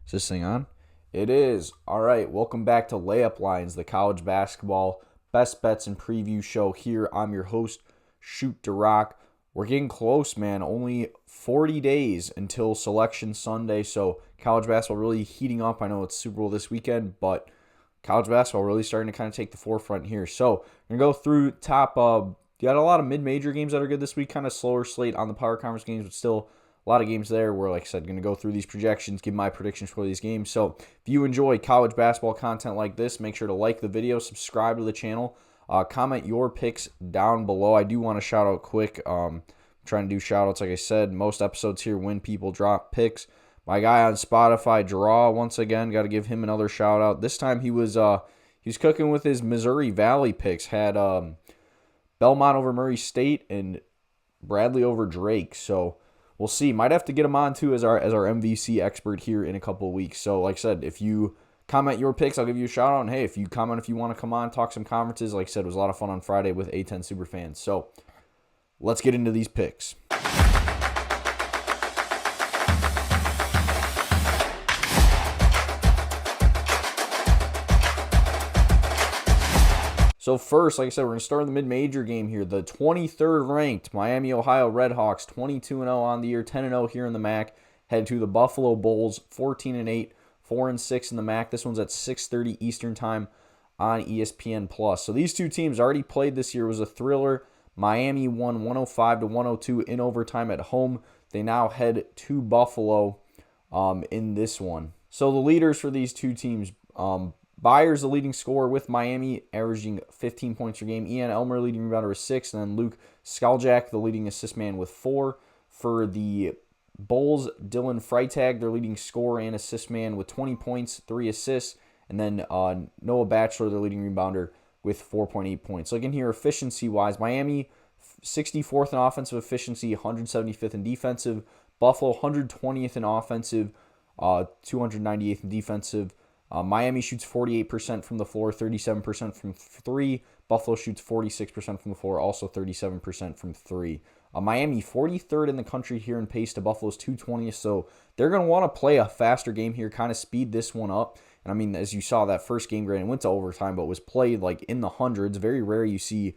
Is this thing on? It is. All right, welcome back to Layup Lines, the college basketball best bets and preview show here. I'm your host, DaRock. We're getting close, man. Only 40 days until Selection Sunday, so college basketball really heating up. I know it's Super Bowl this weekend, but college basketball really starting to kind of take the forefront here. So we're going to go through top. You got a lot of mid-major games that are good this week, kind of slower slate on the power conference games, but still a lot of games there where, like I said, going to go through these projections, give my predictions for these games. So if you enjoy college basketball content like this, make sure to like the video, subscribe to the channel, comment your picks down below. I do want to shout out quick. I'm trying to do shout outs, like I said. Most episodes here when people drop picks. My guy on Spotify, Draw, once again, got to give him another shout out. This time he was cooking with his Missouri Valley picks. Had Belmont over Murray State and Bradley over Drake. So we'll see. Might have to get him on too as our MVC expert here in a couple of weeks. So like I said, if you comment your picks, I'll give you a shout out. And hey, if you comment if you want to come on, talk some conferences. Like I said, it was a lot of fun on Friday with A10 Superfans. So let's get into these picks. So first, like I said, we're going to start in the mid-major game here. The 23rd ranked Miami, Ohio Redhawks, 22-0 on the year, 10-0 here in the MAC. Head to the Buffalo Bulls, 14-8, 4-6 in the MAC. This one's at 6:30 Eastern Time on ESPN+. So these two teams already played this year. It was a thriller. Miami won 105-102 in overtime at home. They now head to Buffalo in this one. So the leaders for these two teams, Byers, the leading scorer with Miami, averaging 15 points per game. Ian Elmer, leading rebounder, with 6. And then Luke Skaljak, the leading assist man, with 4. For the Bulls, Dylan Freitag, their leading scorer and assist man, with 20 points, 3 assists. And then Noah Batchelor, their leading rebounder, with 4.8 points. Looking here, efficiency-wise, Miami, 64th in offensive efficiency, 175th in defensive. Buffalo, 120th in offensive, 298th in defensive. Miami shoots 48% from the floor, 37% from 3. Buffalo shoots 46% from the floor, also 37% from 3. Miami, 43rd in the country here in pace to Buffalo's 220th, so they're going to want to play a faster game here, kind of speed this one up. And I mean, as you saw, that first game, granted, went to overtime, but was played like in the hundreds. Very rare you see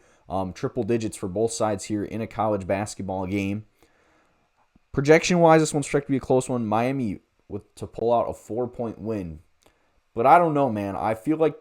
triple digits for both sides here in a college basketball game. Projection-wise, this one's expected to be a close one. Miami to pull out a 4-point win. But I don't know, man. I feel like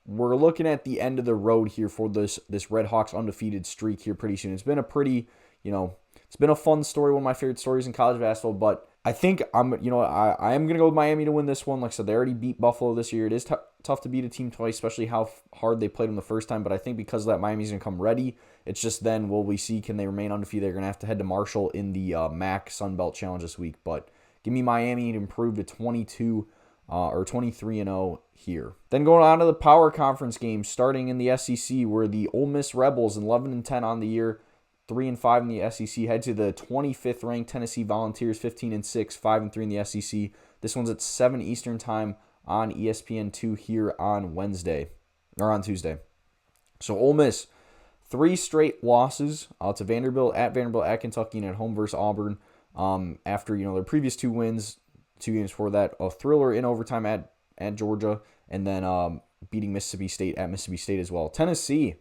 we're looking at the end of the road here for this Redhawks undefeated streak here pretty soon. It's been a pretty, it's been a fun story, one of my favorite stories in college basketball. But I think I am going to go with Miami to win this one. Like I said, they already beat Buffalo this year. It is tough to beat a team twice, especially how hard they played them the first time. But I think because of that, Miami's going to come ready. It's just then will we see, can they remain undefeated? They're going to have to head to Marshall in the MAC Sun Belt Challenge this week. But give me Miami to improve to 22 or 23-0 here. Then going on to the power conference games, starting in the SEC, where the Ole Miss Rebels, 11-10 on the year, 3-5 in the SEC, head to the 25th ranked Tennessee Volunteers, 15-6, 5-3 in the SEC. This one's at 7 Eastern Time on ESPN2 here on Tuesday. So Ole Miss, 3 straight losses to Vanderbilt, at Kentucky, and at home versus Auburn. After their previous 2 wins. 2 games before that, a thriller in overtime at Georgia, and then beating Mississippi State at Mississippi State as well. Tennessee,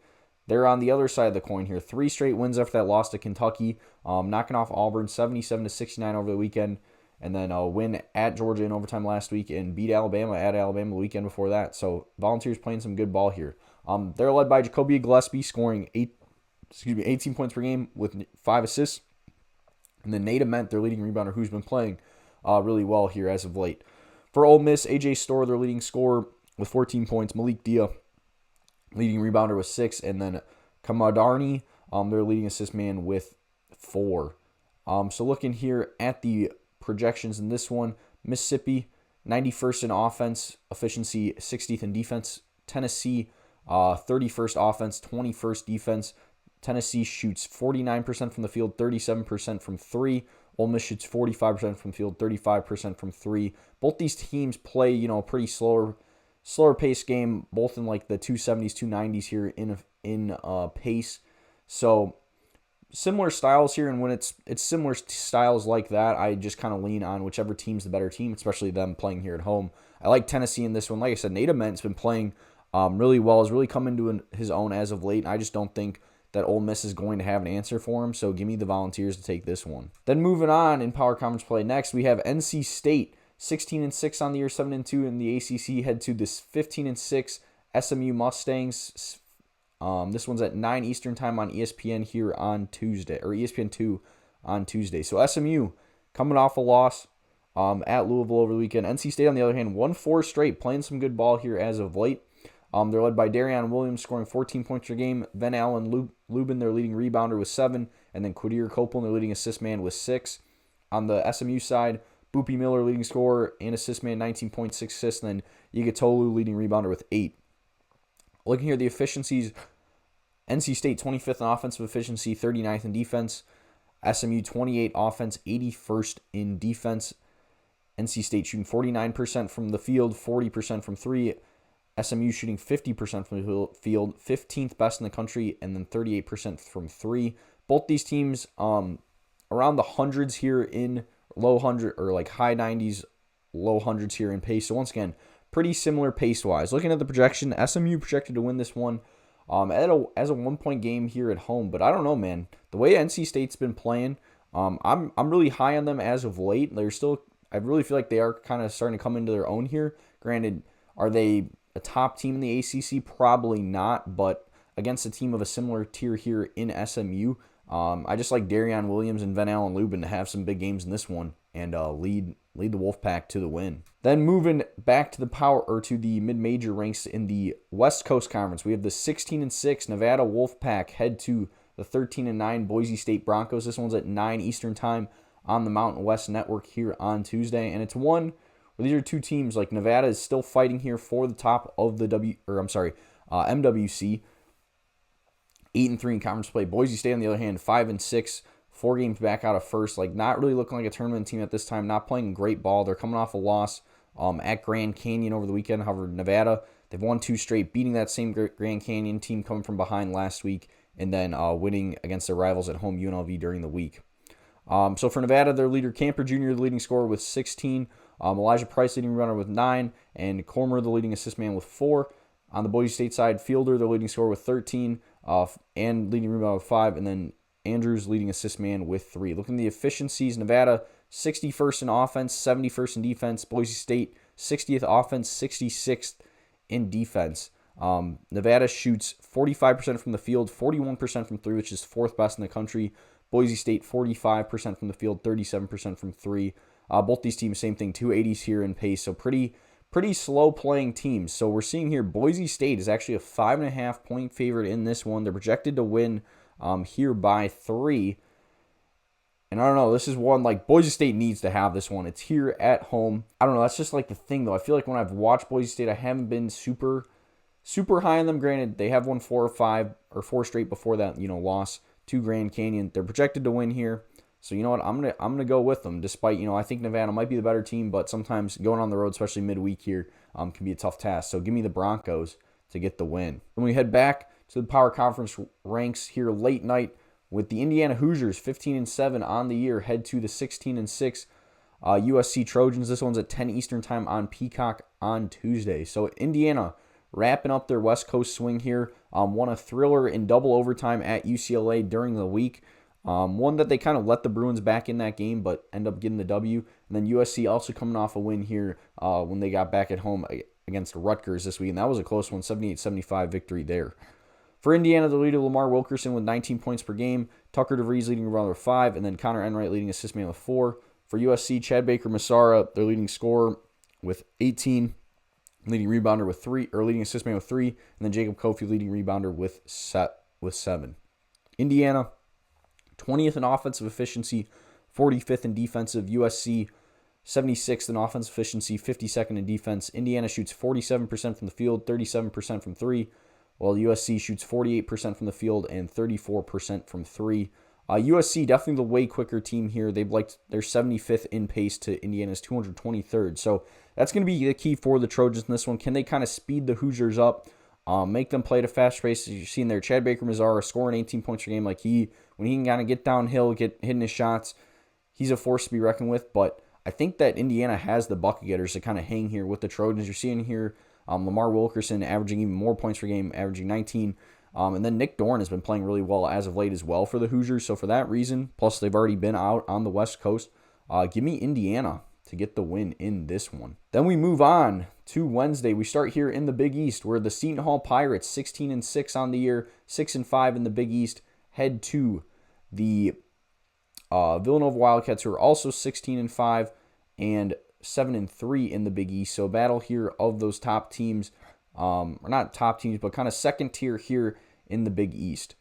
they're on the other side of the coin here. 3 straight wins after that loss to Kentucky, knocking off Auburn 77-69 over the weekend, and then a win at Georgia in overtime last week, and beat Alabama at Alabama the weekend before that. So Volunteers playing some good ball here. They're led by Jacoby Gillespie, scoring 18 points per game with 5 assists, and then Nate Ament, their leading rebounder, who's been playing really well here as of late. For Ole Miss, A.J. Storr, their leading scorer, with 14 points. Malik Dia, leading rebounder, with 6. And then Kamadarni, their leading assist man, with 4. So looking here at the projections in this one, Mississippi, 91st in offense efficiency, 60th in defense. Tennessee, 31st offense, 21st defense. Tennessee shoots 49% from the field, 37% from 3. Ole Miss shoots 45% from the field, 35% from 3. Both these teams play, a pretty slower pace game, both in like the 270s, 290s here in pace. So similar styles here, and when it's similar styles like that, I just kind of lean on whichever team's the better team, especially them playing here at home. I like Tennessee in this one. Like I said, Nate Ament's been playing really well, has really come into his own as of late, and I just don't think that Ole Miss is going to have an answer for him, so give me the Volunteers to take this one. Then moving on in Power Conference play next, we have NC State, 16-6 on the year, 7-2 in the ACC, head to this 15-6 SMU Mustangs. This one's at 9 Eastern time on ESPN here on Tuesday, or ESPN2 on Tuesday. So SMU coming off a loss at Louisville over the weekend. NC State, on the other hand, won 4 straight, playing some good ball here as of late. They're led by Darion Williams, scoring 14 points per game. Van Allen Lubin, their leading rebounder, with 7. And then Quadir Copeland, their leading assist man, with 6. On the SMU side, Boopy Miller, leading scorer and assist man, 19.6 assists. And then Igatolu, leading rebounder, with 8. Looking here at the efficiencies, NC State 25th in offensive efficiency, 39th in defense. SMU 28 offense, 81st in defense. NC State shooting 49% from the field, 40% from 3. SMU shooting 50% from the field, 15th best in the country, and then 38% from 3. Both these teams around the hundreds here in low 100 or like high 90s, low hundreds here in pace. So once again, pretty similar pace-wise. Looking at the projection, SMU projected to win this one as a 1-point game here at home. But I don't know, man. The way NC State's been playing, I'm really high on them as of late. I really feel like they are kind of starting to come into their own here. Granted, are they a top team in the ACC? Probably not, but against a team of a similar tier here in SMU, I just like Darion Williams and Van Allen Lubin to have some big games in this one and lead the Wolfpack to the win. Then moving back to the mid-major ranks in the West Coast Conference, we have the 16-6 Nevada Wolfpack head to the 13-9 Boise State Broncos. This one's at 9 Eastern time on the Mountain West Network here on Tuesday, and it's one. These are two teams, like Nevada is still fighting here for the top of the MWC. 8-3 in conference play. Boise State, on the other hand, 5-6, 4 games back out of first. Like, not really looking like a tournament team at this time. Not playing great ball. They're coming off a loss at Grand Canyon over the weekend. However, Nevada, they've won 2 straight, beating that same Grand Canyon team coming from behind last week, and then winning against their rivals at home, UNLV, during the week. So for Nevada, their leader, Camper Jr., the leading scorer with 16. Elijah Price, leading runner with 9, and Cormer, the leading assist man, with 4. On the Boise State side, Fielder, the leading scorer, with 13, and leading rebounder with 5, and then Andrews, leading assist man, with 3. Looking at the efficiencies, Nevada, 61st in offense, 71st in defense. Boise State, 60th offense, 66th in defense. Nevada shoots 45% from the field, 41% from 3, which is 4th best in the country. Boise State, 45% from the field, 37% from 3. Both these teams, same thing, 280s here in pace, so pretty slow playing teams. So we're seeing here Boise State is actually a 5.5 point favorite in this one. They're projected to win here by 3. And I don't know, this is one, like, Boise State needs to have this one. It's here at home. I don't know, that's just like the thing, though. I feel like when I've watched Boise State, I haven't been super high on them. Granted, they have won 4 straight before that, loss to Grand Canyon. They're projected to win here. So you know what, I'm gonna go with them, despite, I think Nevada might be the better team, but sometimes going on the road, especially midweek here, can be a tough task. So give me the Broncos to get the win. When we head back to the Power Conference ranks here late night with the Indiana Hoosiers, 15-7 on the year, head to the 16-6 USC Trojans. This one's at 10 Eastern time on Peacock on Tuesday. So Indiana wrapping up their West Coast swing here, won a thriller in double overtime at UCLA during the week. One that they kind of let the Bruins back in that game, but end up getting the W. And then USC also coming off a win here when they got back at home against Rutgers this week. And that was a close one, 78-75 victory there. For Indiana, the leader, Lamar Wilkerson, with 19 points per game. Tucker DeVries leading rebounder with 5. And then Connor Enright leading assist man with 4. For USC, Chad Baker-Massara, their leading scorer, with 18. Leading rebounder with 3, or leading assist man with 3. And then Jacob Kofi leading rebounder with 7. Indiana, 20th in offensive efficiency, 45th in defensive. USC, 76th in offensive efficiency, 52nd in defense. Indiana shoots 47% from the field, 37% from 3, while USC shoots 48% from the field and 34% from 3. USC, definitely the way quicker team here. They're 75th in pace to Indiana's 223rd. So that's going to be the key for the Trojans in this one. Can they kind of speed the Hoosiers up, make them play at a fast pace? As you've seen there, Chad Baker-Massara scoring 18 points per game like he when he can kind of get downhill, get hitting his shots, he's a force to be reckoned with. But I think that Indiana has the bucket getters to kind of hang here with the Trojans. You're seeing here Lamar Wilkerson averaging even more points per game, averaging 19. And then Nick Dorn has been playing really well as of late as well for the Hoosiers. So for that reason, plus they've already been out on the West Coast, give me Indiana to get the win in this one. Then we move on to Wednesday. We start here in the Big East, where the Seton Hall Pirates, 16-6 on the year, 6-5 in the Big East, head to the Villanova Wildcats, who are also 16-5 and 7-3 in the Big East. So battle here of those top teams, or not top teams, but kind of second tier here in the Big East.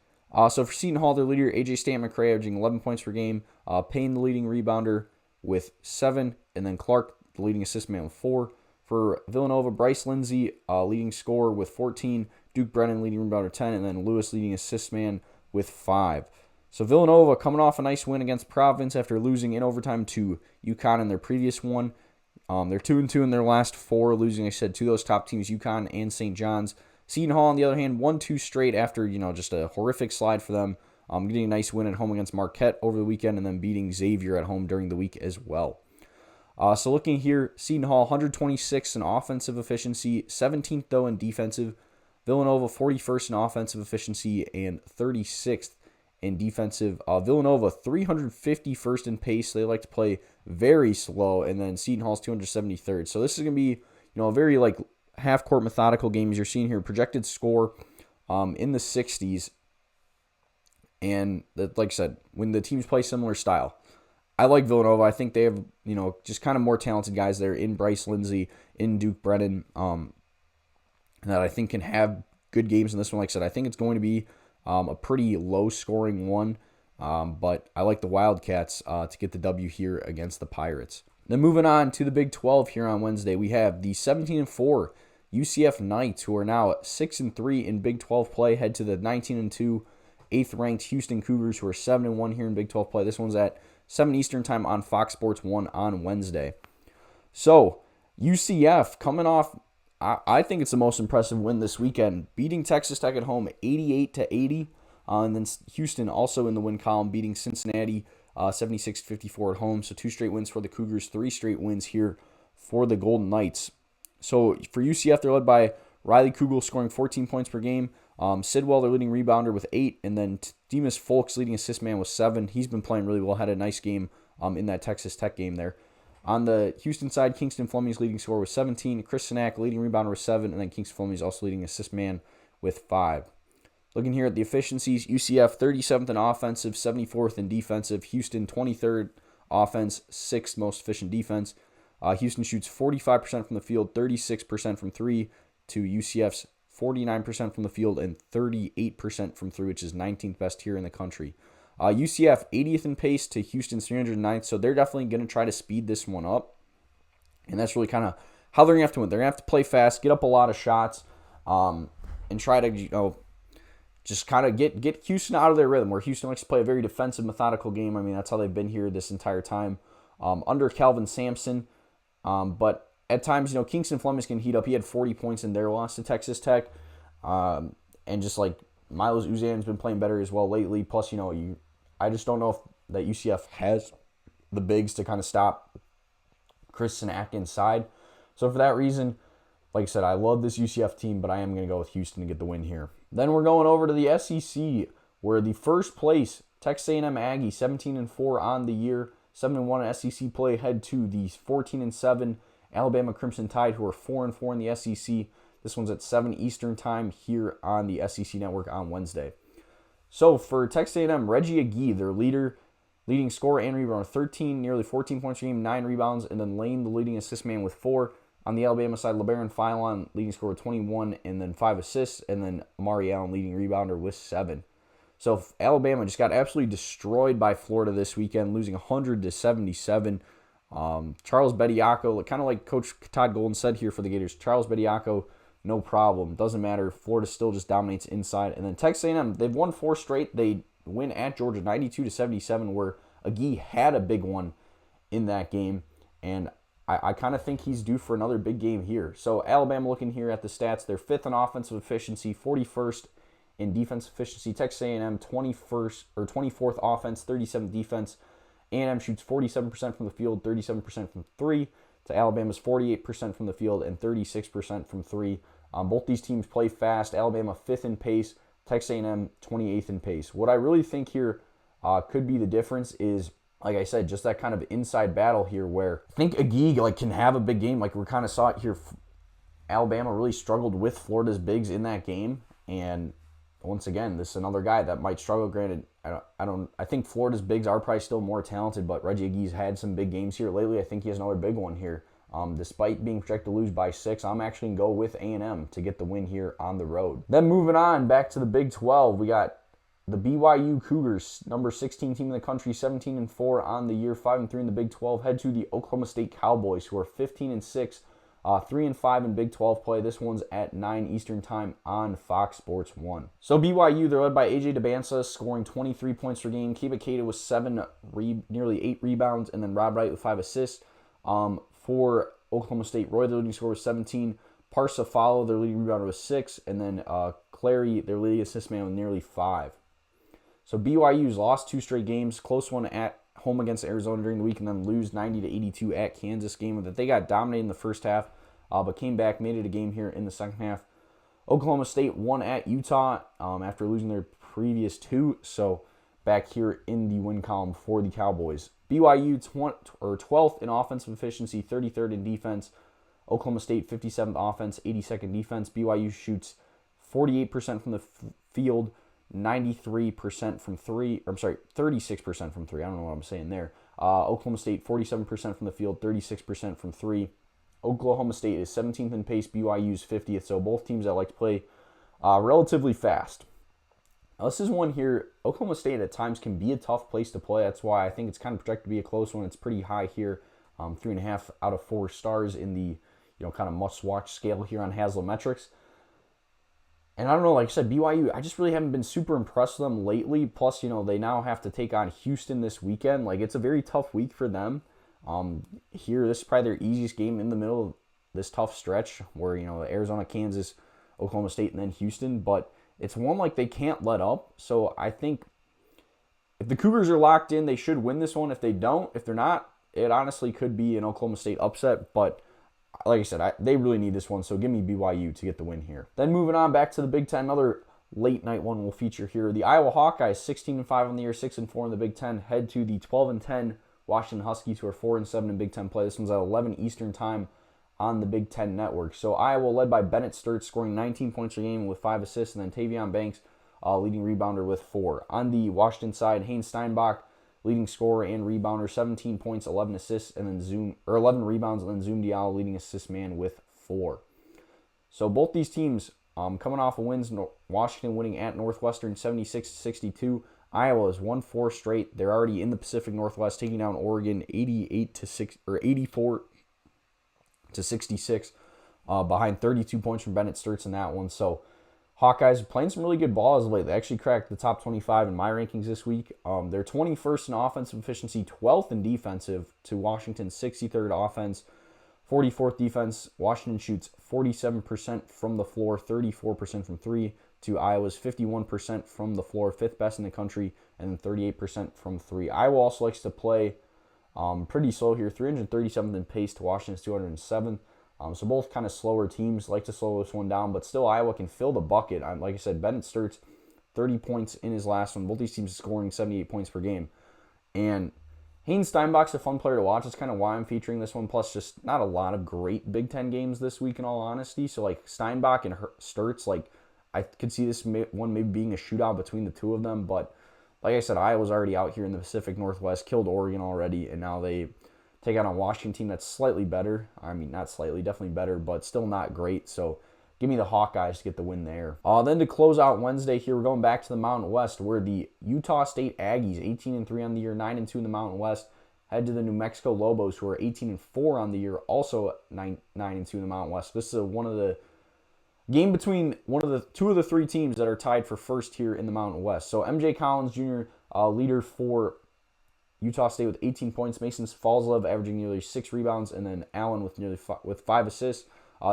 So for Seton Hall, their leader, A.J. Stanton-McCray, averaging 11 points per game. Payne, the leading rebounder, with 7. And then Clark, the leading assist man, with 4. For Villanova, Bryce Lindsey, leading scorer with 14. Duke Brennan, leading rebounder, 10. And then Lewis, leading assist man, with 5. So Villanova coming off a nice win against Providence after losing in overtime to UConn in their previous one. They're 2-2 in their last 4, losing, I said, to those top teams, UConn and St. John's. Seton Hall, on the other hand, 1-2 straight after, just a horrific slide for them. Getting a nice win at home against Marquette over the weekend and then beating Xavier at home during the week as well. So looking here, Seton Hall, 126th in offensive efficiency, 17th, though, in defensive. Villanova, 41st in offensive efficiency and 36th in defensive. Villanova, 351st in pace. They like to play very slow. And then Seton Hall's 273rd. So this is going to be, a very half-court methodical game, as you're seeing here. Projected score in the 60s. And like I said, when the teams play similar style, I like Villanova. I think they have, just kind of more talented guys there in Bryce Lindsey, in Duke Brennan, that I think can have good games in this one. Like I said, I think it's going to be a pretty low-scoring one, but I like the Wildcats to get the W here against the Pirates. Then moving on to the Big 12 here on Wednesday, we have the 17-4 UCF Knights, who are now 6-3 in Big 12 play, head to the 19-2 8th-ranked Houston Cougars, who are 7-1 here in Big 12 play. This one's at 7 Eastern time on Fox Sports 1 on Wednesday. So, UCF coming off, I think it's the most impressive win this weekend, beating Texas Tech at home 88-80. And then Houston also in the win column, beating Cincinnati 76-54 at home. So 2 straight wins for the Cougars, 3 straight wins here for the Golden Knights. So for UCF, they're led by Riley Kugel, scoring 14 points per game. Sidwell, their leading rebounder, with 8. And then Demas Folks, leading assist man, with 7. He's been playing really well, had a nice game in that Texas Tech game there. On the Houston side, Kingston Fleming's leading scorer with 17. Chris Sinak, leading rebounder, with 7. And then Kingston Fleming's also leading assist man with 5. Looking here at the efficiencies, UCF 37th in offensive, 74th in defensive. Houston 23rd offense, 6th most efficient defense. Houston shoots 45% from the field, 36% from 3, to UCF's 49% from the field and 38% from 3, which is 19th best here in the country. UCF 80th in pace to Houston's 309th, so they're definitely going to try to speed this one up. And that's really kind of how they're going to have to win. They're going to have to play fast, get up a lot of shots, and try to, just kind of get Houston out of their rhythm, where Houston likes to play a very defensive, methodical game. I mean, that's how they've been here this entire time under Calvin Sampson. But at times, Kingston Fleming can heat up. He had 40 points in their loss to Texas Tech. And just like Milos Uzan's been playing better as well lately. Plus, I just don't know if that UCF has the bigs to kind of stop Chris Sinak inside. So for that reason, like I said, I love this UCF team, but I am going to go with Houston to get the win here. Then we're going over to the SEC, where the first place Texas A&M Aggies, 17-4 on the year, 7-1 in SEC play, head to the 14-7 Alabama Crimson Tide, who are 4-4 in the SEC. This one's at 7 Eastern time here on the SEC Network on Wednesday. So for Texas A&M, Reggie Agee, their leading scorer and rebounder, 13, nearly 14 points per game, 9 rebounds, and then Lane, the leading assist man, with 4. On the Alabama side, LeBaron Philon, leading scorer, 21, and then 5 assists, and then Amari Allen, leading rebounder, with 7. So Alabama just got absolutely destroyed by Florida this weekend, losing 100-77. Charles Bediako, kind of like Coach Todd Golden said here for the Gators, Charles Bediako, no problem. Doesn't matter. Florida still just dominates inside. And then Texas A&M, they've won 4 straight. They win at Georgia 92-77, where Agee had a big one in that game. And I kind of think he's due for another big game here. So Alabama, looking here at the stats, they're 5th in offensive efficiency, 41st in defense efficiency. Texas A&M 21st or 24th offense, 37th defense. A&M shoots 47% from the field, 37% from three, to Alabama's 48% from the field and 36% from three. Both these teams play fast. Alabama 5th in pace, Texas A&M 28th in pace. What I really think here could be the difference is, like I said, just that kind of inside battle here where I think Agee can have a big game. Like we kind of saw it here. Alabama really struggled with Florida's bigs in that game, and once again, this is another guy that might struggle. Granted, I think Florida's bigs are probably still more talented, but Reggie Agee's had some big games here lately. I think he has another big one here. Despite being projected to lose by 6, I'm actually going to go with A&M to get the win here on the road. Then moving on back to the Big 12, we got the BYU Cougars, number 16 team in the country, 17-4 on the year, 5-3 in the Big 12. Head to the Oklahoma State Cowboys, who are 15-6, 3-5 in Big 12 play. This one's at 9 Eastern time on Fox Sports 1. So BYU, they're led by AJ DeBansa, scoring 23 points per game. Kiba Keita with nearly 8 rebounds, and then Rob Wright with 5 assists. For Oklahoma State, Roy, their leading scorer was 17. Parsa Follow, their leading rebounder, was 6. And then Clary, their leading assist man, with nearly 5. So BYU's lost 2 straight games. Close one at home against Arizona during the week, and then lose 90-82 at Kansas, game that they got dominated in the first half, but came back, made it a game here in the second half. Oklahoma State won at Utah after losing their previous 2, so back here in the win column for the Cowboys. BYU 12th in offensive efficiency, 33rd in defense. Oklahoma State 57th offense, 82nd defense. BYU shoots 48% from the field, 93% from 3. Or I'm sorry, 36% from 3. I don't know what I'm saying there. Oklahoma State 47% from the field, 36% from 3. Oklahoma State is 17th in pace. BYU is 50th. So both teams that like to play relatively fast. Now, this is one here. Oklahoma State at times can be a tough place to play. That's why I think it's kind of projected to be a close one. It's pretty high here, 3.5 out of 4 stars in the kind of must-watch scale here on Haslametrics. And I don't know, like I said, BYU, I just really haven't been super impressed with them lately. Plus, they now have to take on Houston this weekend. Like, it's a very tough week for them. Here, this is probably their easiest game in the middle of this tough stretch where, Arizona, Kansas, Oklahoma State, and then Houston. But it's one like they can't let up. So I think if the Cougars are locked in, they should win this one. If they don't, if they're not, it honestly could be an Oklahoma State upset. But like I said, they really need this one. So give me BYU to get the win here. Then moving on back to the Big Ten, another late night one we'll feature here. The Iowa Hawkeyes, 16-5 on the year, 6-4 in the Big Ten, head to the 12-10 Washington Huskies, who are 4-7 in Big Ten play. This one's at 11 Eastern time on the Big Ten Network. So Iowa led by Bennett Sturtz, scoring 19 points a game with 5 assists, and then Tavion Banks, leading rebounder with 4. On the Washington side, Haynes Steinbach, leading scorer and rebounder, 17 points, 11 assists, and then 11 rebounds, and then Zoom Diallo, leading assist man with 4. So both these teams coming off of wins. Washington winning at Northwestern 76-62. Iowa has won 4 straight. They're already in the Pacific Northwest, taking down Oregon 84-66, behind 32 points from Bennett Sturtz in that one. So Hawkeyes are playing some really good ball as of late. They actually cracked the top 25 in my rankings this week. They're 21st in offensive efficiency, 12th in defensive to Washington's 63rd offense, 44th defense. Washington shoots 47% from the floor, 34% from 3, to Iowa's 51% from the floor, 5th best in the country, and then 38% from 3. Iowa also likes to play pretty slow here, 337th in pace to Washington's 207th. So both kind of slower teams like to slow this one down, but still Iowa can fill the bucket. Like I said, Bennett Sturtz, 30 points in his last one. Both these teams are scoring 78 points per game. And Haynes Steinbach's a fun player to watch. That's kind of why I'm featuring this one. Plus, just not a lot of great Big Ten games this week, in all honesty. So, like, Steinbach and Sturtz, like, I could see this one maybe being a shootout between the two of them. But, like I said, Iowa's already out here in the Pacific Northwest, killed Oregon already, and now they take out a Washington team that's slightly better. I mean, not slightly, definitely better, but still not great. So give me the Hawkeyes to get the win there. Then to close out Wednesday here, we're going back to the Mountain West, where the Utah State Aggies, 18-3 on the year, 9-2 in the Mountain West, head to the New Mexico Lobos, who are 18-4 on the year, also 9-2 in the Mountain West. This is one of the game between two of the 3 teams that are tied for first here in the Mountain West. So MJ Collins Jr., leader for Utah State with 18 points. Mason Falslev averaging nearly 6 rebounds, and then Allen with 5 assists.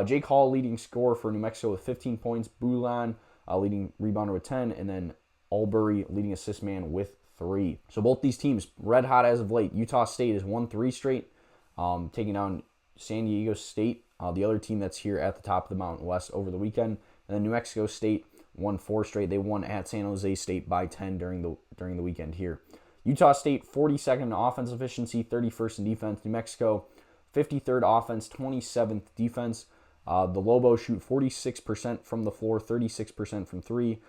Jake Hall leading scorer for New Mexico with 15 points. Bulan leading rebounder with 10, and then Albury leading assist man with 3. So both these teams red hot as of late. Utah State has won 3 straight, taking down San Diego State, the other team that's here at the top of the Mountain West over the weekend. And then New Mexico State won 4 straight. They won at San Jose State by 10 during the weekend here. Utah State 42nd in offense efficiency, 31st in defense. New Mexico 53rd offense, 27th defense. The Lobos shoot 46% from the floor, 36% from 3.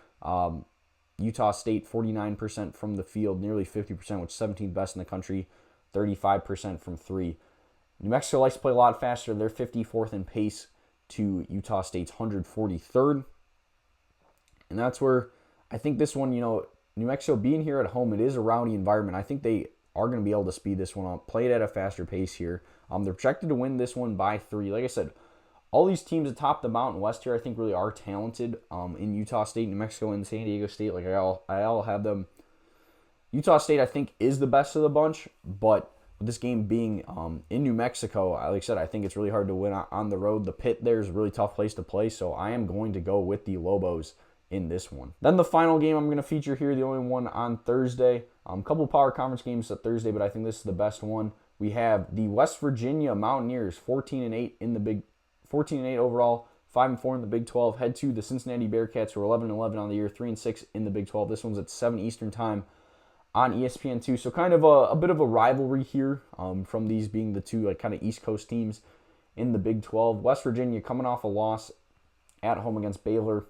Utah State 49% from the field, nearly 50%, which is 17th best in the country, 35% from 3. New Mexico likes to play a lot faster. They're 54th in pace to Utah State's 143rd. And that's where I think this one, New Mexico being here at home, it is a rowdy environment. I think they are going to be able to speed this one up, play it at a faster pace here. They're projected to win this one by 3. Like I said, all these teams atop the Mountain West here, I think, really are talented in Utah State, New Mexico, and San Diego State. Like I all have them. Utah State, I think, is the best of the bunch, but with this game being in New Mexico, like I said, I think it's really hard to win on the road. The pit there is a really tough place to play, so I am going to go with the Lobos in this one. Then the final game I'm going to feature here, the only one on Thursday. A couple power conference games at Thursday, but I think this is the best one. We have the West Virginia Mountaineers, 14-8 in the Big 14-8 overall, 5-4 in the Big 12. Head to the Cincinnati Bearcats, who are 11-11 on the year, 3-6 in the Big 12. This one's at 7 Eastern time on ESPN2. So kind of a bit of a rivalry here from these being the two kind of East Coast teams in the Big 12. West Virginia coming off a loss at home against Baylor.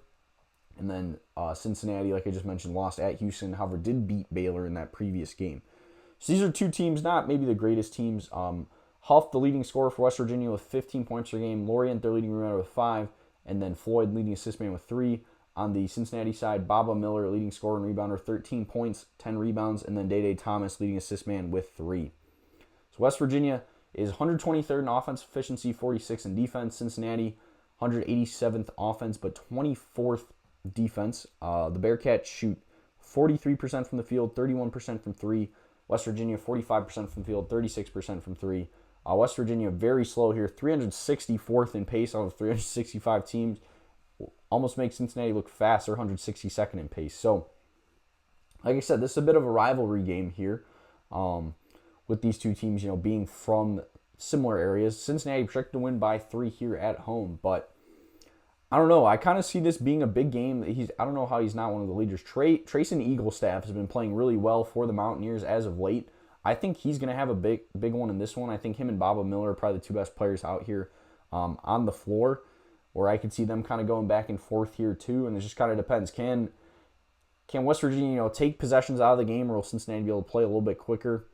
And then Cincinnati, like I just mentioned, lost at Houston. However, did beat Baylor in that previous game. So these are two teams, not maybe the greatest teams. Huff, the leading scorer for West Virginia with 15 points per game. Lorient, their leading rebounder with 5. And then Floyd, leading assist man with 3. On the Cincinnati side, Baba Miller, leading scorer and rebounder, 13 points, 10 rebounds. And then Day Thomas, leading assist man with 3. So West Virginia is 123rd in offense efficiency, 46th in defense. Cincinnati, 187th offense, but 24th defense. The Bearcats shoot 43% from the field, 31% from 3. West Virginia, 45% from the field, 36% from 3. West Virginia, very slow here, 364th in pace out of 365 teams. Almost makes Cincinnati look fast. They're 162nd in pace. So, like I said, this is a bit of a rivalry game here with these two teams, being from similar areas. Cincinnati projected to win by 3 here at home, but I don't know. I kind of see this being a big game. I don't know how he's not one of the leaders. Trayson Eaglestaff has been playing really well for the Mountaineers as of late. I think he's going to have a big one in this one. I think him and Baba Miller are probably the two best players out here on the floor, where I could see them kind of going back and forth here too. And it just kind of depends. Can West Virginia, take possessions out of the game, or will Cincinnati be able to play a little bit quicker?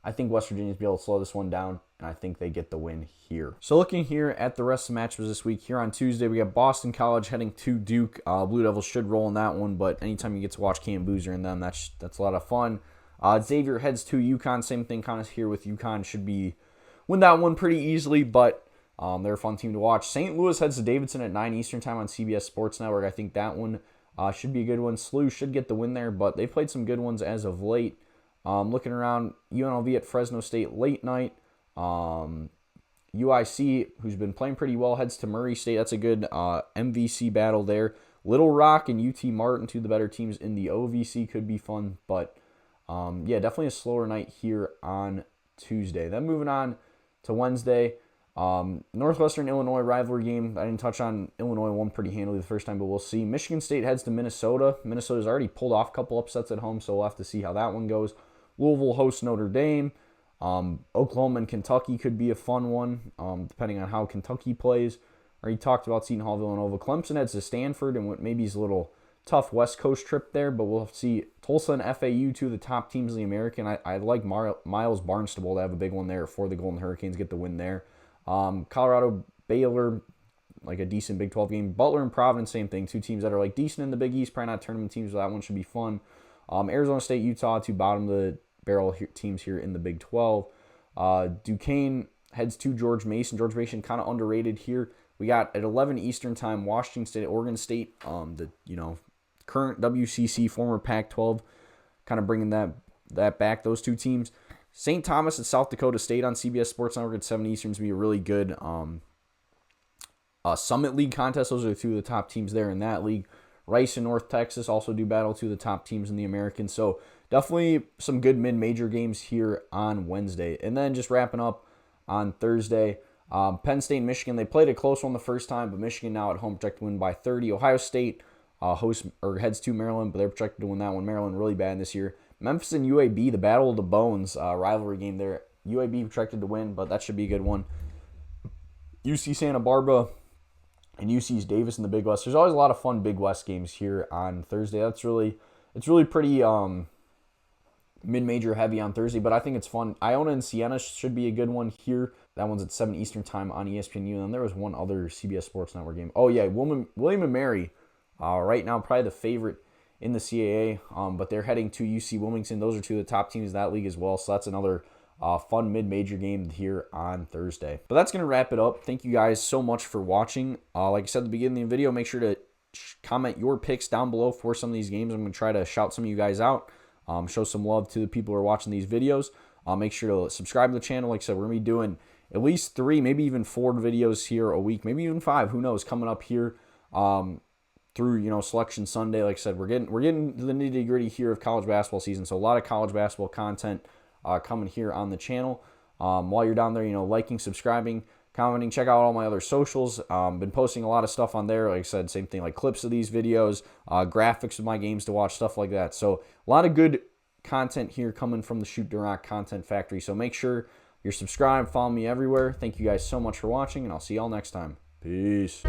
I think West Virginia's be able to slow this one down, and I think they get the win here. So looking here at the rest of the matchups this week, here on Tuesday, we got Boston College heading to Duke. Blue Devils should roll in that one, but anytime you get to watch Cam Boozer and them, that's a lot of fun. Xavier heads to UConn. Same thing kind of here with UConn. Should win that one pretty easily, but they're a fun team to watch. St. Louis heads to Davidson at 9 Eastern time on CBS Sports Network. I think that one should be a good one. SLU should get the win there, but they've played some good ones as of late. Looking around, UNLV at Fresno State late night. UIC, who's been playing pretty well, heads to Murray State. That's a good MVC battle there. Little Rock and UT Martin, two of the better teams in the OVC, could be fun. But, definitely a slower night here on Tuesday. Then moving on to Wednesday, Northwestern Illinois rivalry game. I didn't touch on Illinois, won pretty handily the first time, but we'll see. Michigan State heads to Minnesota. Minnesota's already pulled off a couple upsets at home, so we'll have to see how that one goes. Louisville hosts Notre Dame. Oklahoma and Kentucky could be a fun one, depending on how Kentucky plays. Already talked about Seton Hall, Villanova. Clemson heads to Stanford, and what maybe is a little tough West Coast trip there, but we'll see. Tulsa and FAU, two of the top teams in the American. I like Miles Barnstable to have a big one there for the Golden Hurricanes, get the win there. Colorado, Baylor, like a decent Big 12 game. Butler and Providence, same thing. Two teams that are like decent in the Big East, probably not tournament teams, so that one should be fun. Arizona State, Utah, two bottom of the barrel teams here in the Big 12. Duquesne heads to George Mason. George Mason kind of underrated here. We got at 11 Eastern time, Washington State, Oregon State. The current WCC, former Pac-12, kind of bringing that back. Those two teams. St. Thomas and South Dakota State on CBS Sports Network at 7 Eastern to be a really good Summit League contest. Those are two of the top teams there in that league. Rice and North Texas also do battle to the top teams in the American. So definitely some good mid-major games here on Wednesday. And then just wrapping up on Thursday, Penn State and Michigan, they played a close one the first time, but Michigan now at home projected to win by 30. Ohio State heads to Maryland, but they're projected to win that one. Maryland really bad this year. Memphis and UAB, the Battle of the Bones rivalry game there. UAB projected to win, but that should be a good one. UC Santa Barbara and UC's Davis in the Big West. There's always a lot of fun Big West games here on Thursday. It's really pretty mid-major heavy on Thursday, but I think it's fun. Iona and Siena should be a good one here. That one's at 7 Eastern time on ESPNU. And then there was one other CBS Sports Network game. Oh, yeah, William & Mary, right now probably the favorite in the CAA, but they're heading to UC Wilmington. Those are two of the top teams in that league as well, so that's another fun mid-major game here on Thursday. But that's going to wrap it up. Thank you guys so much for watching. Like I said at the beginning of the video, make sure to comment your picks down below for some of these games. I'm going to try to shout some of you guys out, show some love to the people who are watching these videos. Make sure to subscribe to the channel. Like I said, we're going to be doing at least 3, maybe even 4 videos here a week, maybe even 5. Who knows? Coming up here through Selection Sunday. Like I said, we're getting to the nitty-gritty here of college basketball season. So a lot of college basketball content coming here on the channel. While you're down there, liking, subscribing, commenting, check out all my other socials. Been posting a lot of stuff on there. Like I said, same thing, like clips of these videos, graphics of my games to watch, stuff like that. So a lot of good content here coming from the Shoot DaRock Content Factory. So make sure you're subscribed, follow me everywhere. Thank you guys so much for watching, and I'll see y'all next time. Peace.